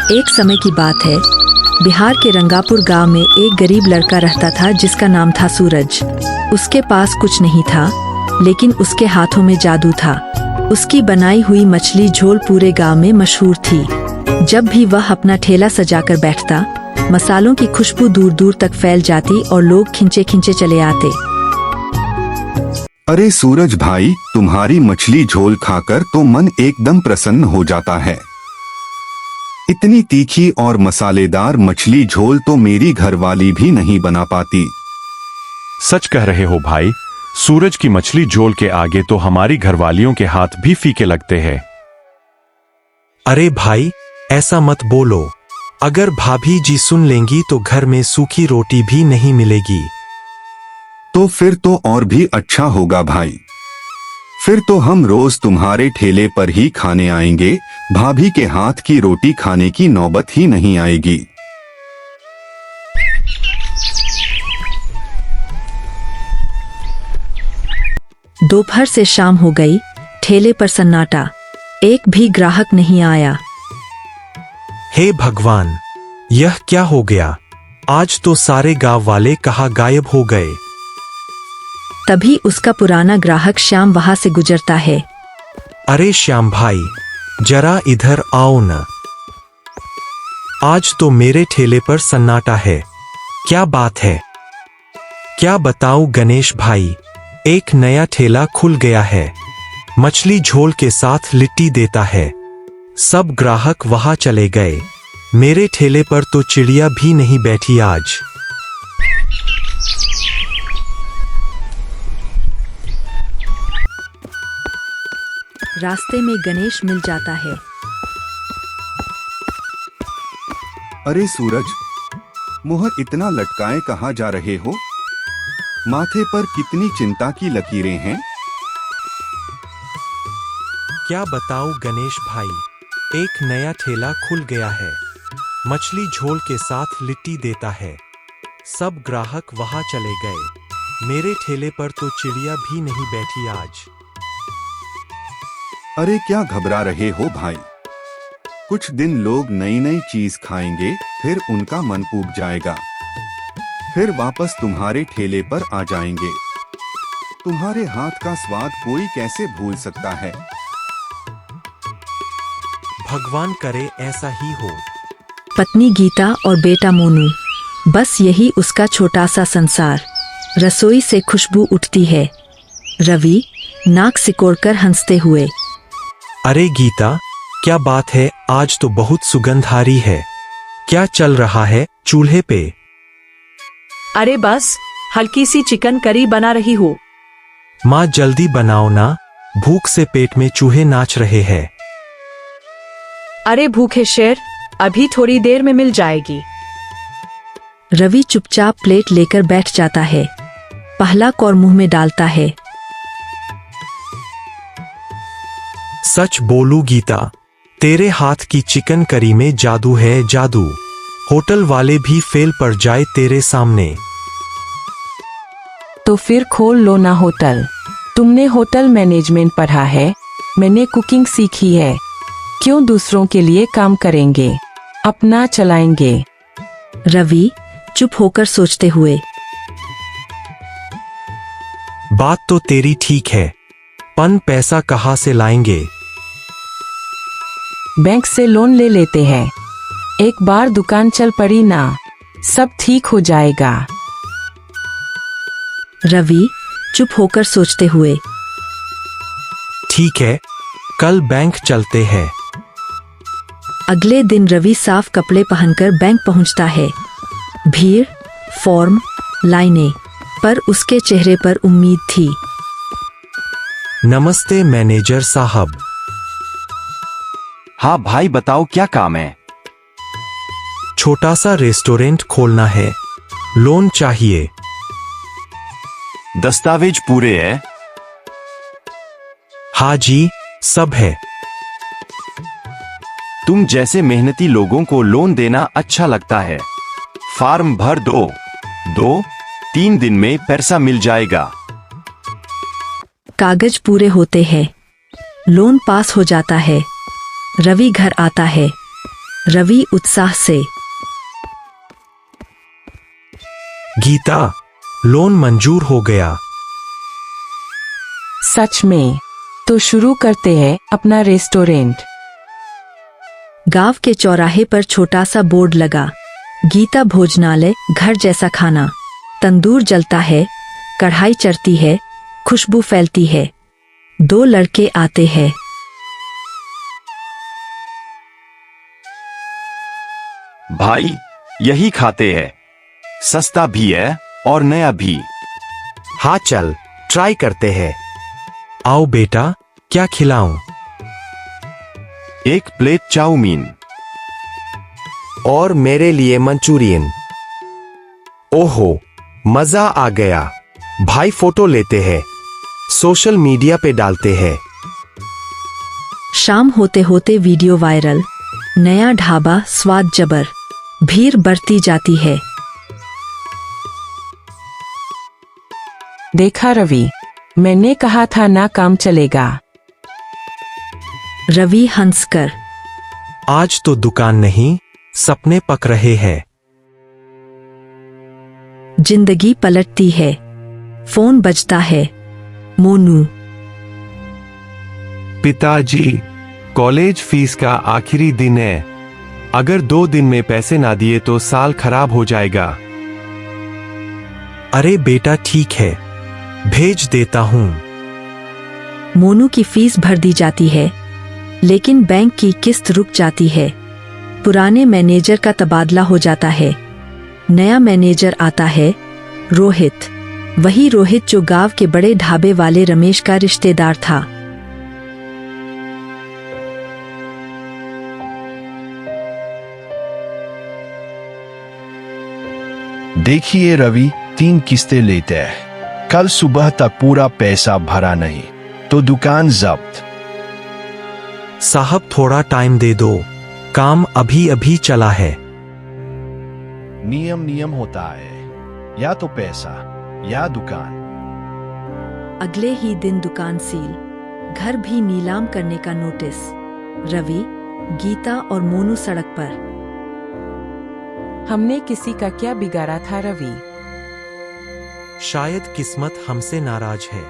एक समय की बात है, बिहार के रंगापुर गांव में एक गरीब लड़का रहता था जिसका नाम था सूरज। उसके पास कुछ नहीं था, लेकिन उसके हाथों में जादू था। उसकी बनाई हुई मछली झोल पूरे गांव में मशहूर थी। जब भी वह अपना ठेला सजाकर बैठता, मसालों की खुशबू दूर दूर तक फैल जाती और लोग खिंचे खिंचे चले आते। अरे सूरज भाई, तुम्हारी मछली झोल खाकर तो मन एकदम प्रसन्न हो जाता है। इतनी तीखी और मसालेदार मछली झोल तो मेरी घरवाली भी नहीं बना पाती। सच कह रहे हो भाई, सूरज की मछली झोल के आगे तो हमारी घरवालियों के हाथ भी फीके लगते हैं। अरे भाई, ऐसा मत बोलो। अगर भाभी जी सुन लेंगी तो घर में सूखी रोटी भी नहीं मिलेगी। तो फिर तो और भी अच्छा होगा भाई। फिर तो हम रोज तुम्हारे ठेले पर ही खाने आएंगे। भाभी के हाथ की रोटी खाने की नौबत ही नहीं आएगी। दोपहर से शाम हो गई, ठेले पर सन्नाटा। एक भी ग्राहक नहीं आया। हे भगवान, यह क्या हो गया? आज तो सारे गांव वाले कहाँ गायब हो गए? तभी उसका पुराना ग्राहक श्याम वहां से गुजरता है। अरे श्याम भाई, जरा इधर आओ न। आज तो मेरे ठेले पर सन्नाटा है। क्या बात है? क्या बताऊं गणेश भाई, एक नया ठेला खुल गया है। मछली झोल के साथ लिट्टी देता है। सब ग्राहक वहां चले गए। मेरे ठेले पर तो चिड़िया भी नहीं बैठी आज। रास्ते में गणेश मिल जाता है। अरे सूरज, मुंह इतना लटकाए कहाँ जा रहे हो? माथे पर कितनी चिंता की लकीरें हैं। क्या बताऊं गणेश भाई, एक नया ठेला खुल गया है। मछली झोल के साथ लिट्टी देता है। सब ग्राहक वहां चले गए। मेरे ठेले पर तो चिड़िया भी नहीं बैठी आज। अरे क्या घबरा रहे हो भाई? कुछ दिन लोग नई नई चीज खाएंगे, फिर उनका मन ऊब जाएगा। फिर वापस तुम्हारे ठेले पर आ जाएंगे। तुम्हारे हाथ का स्वाद कोई कैसे भूल सकता है? भगवान करे ऐसा ही हो। पत्नी गीता और बेटा मोनू, बस यही उसका छोटा सा संसार। रसोई से खुशबू उठती है। रवि नाक सिकोड़कर हंसते हुए, अरे गीता, क्या बात है? आज तो बहुत सुगंध आ रही है। क्या चल रहा है चूल्हे पे? अरे बस हल्की सी चिकन करी बना रही हूँ। माँ जल्दी बनाओ ना, भूख से पेट में चूहे नाच रहे हैं। अरे भूखे शेर, अभी थोड़ी देर में मिल जाएगी। रवि चुपचाप प्लेट लेकर बैठ जाता है। पहला कौर मुंह में डालता है। सच बोलूं गीता, तेरे हाथ की चिकन करी में जादू है, जादू। होटल वाले भी फेल पड़ जाए तेरे सामने। तो फिर खोल लो ना होटल। तुमने होटल मैनेजमेंट पढ़ा है, मैंने कुकिंग सीखी है। क्यों दूसरों के लिए काम करेंगे, अपना चलाएंगे। रवि चुप होकर सोचते हुए, बात तो तेरी ठीक है, पन पैसा कहाँ से लाएंगे? बैंक से लोन ले लेते हैं। एक बार दुकान चल पड़ी ना, सब ठीक हो जाएगा। रवि चुप होकर सोचते हुए, ठीक है, कल बैंक चलते हैं। अगले दिन रवि साफ कपड़े पहनकर बैंक पहुंचता है। भीड़, फॉर्म, लाइनें, पर उसके चेहरे पर उम्मीद थी। नमस्ते मैनेजर साहब। हाँ भाई, बताओ क्या काम है? छोटा सा रेस्टोरेंट खोलना है, लोन चाहिए। दस्तावेज पूरे हैं? हाँ जी, सब है। तुम जैसे मेहनती लोगों को लोन देना अच्छा लगता है। फॉर्म भर दो, 2-3 दिन में पैसा मिल जाएगा। कागज पूरे होते हैं, लोन पास हो जाता है। रवि घर आता है। रवि उत्साह से। गीता, लोन मंजूर हो गया। सच में? तो शुरू करते हैं अपना रेस्टोरेंट। गांव के चौराहे पर छोटा सा बोर्ड लगा, गीता भोजनालय, घर जैसा खाना। तंदूर जलता है, कढ़ाई चढ़ती है, खुशबू फैलती है। 2 लड़के आते हैं। भाई, यही खाते हैं। सस्ता भी है और नया भी। हाँ चल, ट्राई करते हैं। आओ बेटा, क्या खिलाऊं? 1 प्लेट चाउमीन। और मेरे लिए मंचूरियन। ओहो, मजा आ गया। भाई फोटो लेते हैं, सोशल मीडिया पे डालते हैं। शाम होते होते वीडियो वायरल। नया ढाबा, स्वाद जबर। भीड़ बढ़ती जाती है। देखा रवि, मैंने कहा था ना काम चलेगा। रवि हंसकर। आज तो दुकान नहीं, सपने पक रहे हैं। जिंदगी पलटती है। फोन बजता है। मोनू। पिताजी, कॉलेज फीस का आखिरी दिन है। अगर 2 दिन में पैसे ना दिए तो साल खराब हो जाएगा। अरे बेटा ठीक है, भेज देता हूं। मोनू की फीस भर दी जाती है, लेकिन बैंक की किस्त रुक जाती है। पुराने मैनेजर का तबादला हो जाता है। नया मैनेजर आता है, रोहित। वही रोहित जो गांव के बड़े ढाबे वाले रमेश का रिश्तेदार था। देखिए रवि, 3 किस्तें लेते हैं। कल सुबह तक पूरा पैसा भरा नहीं तो दुकान जब्त। साहब थोड़ा टाइम दे दो, काम अभी अभी चला है। नियम होता है, या तो पैसा या दुकान। अगले ही दिन दुकान सील, घर भी नीलाम करने का नोटिस। रवि, गीता और मोनू सड़क पर। हमने किसी का क्या बिगाड़ा था रवि? शायद किस्मत हमसे नाराज है।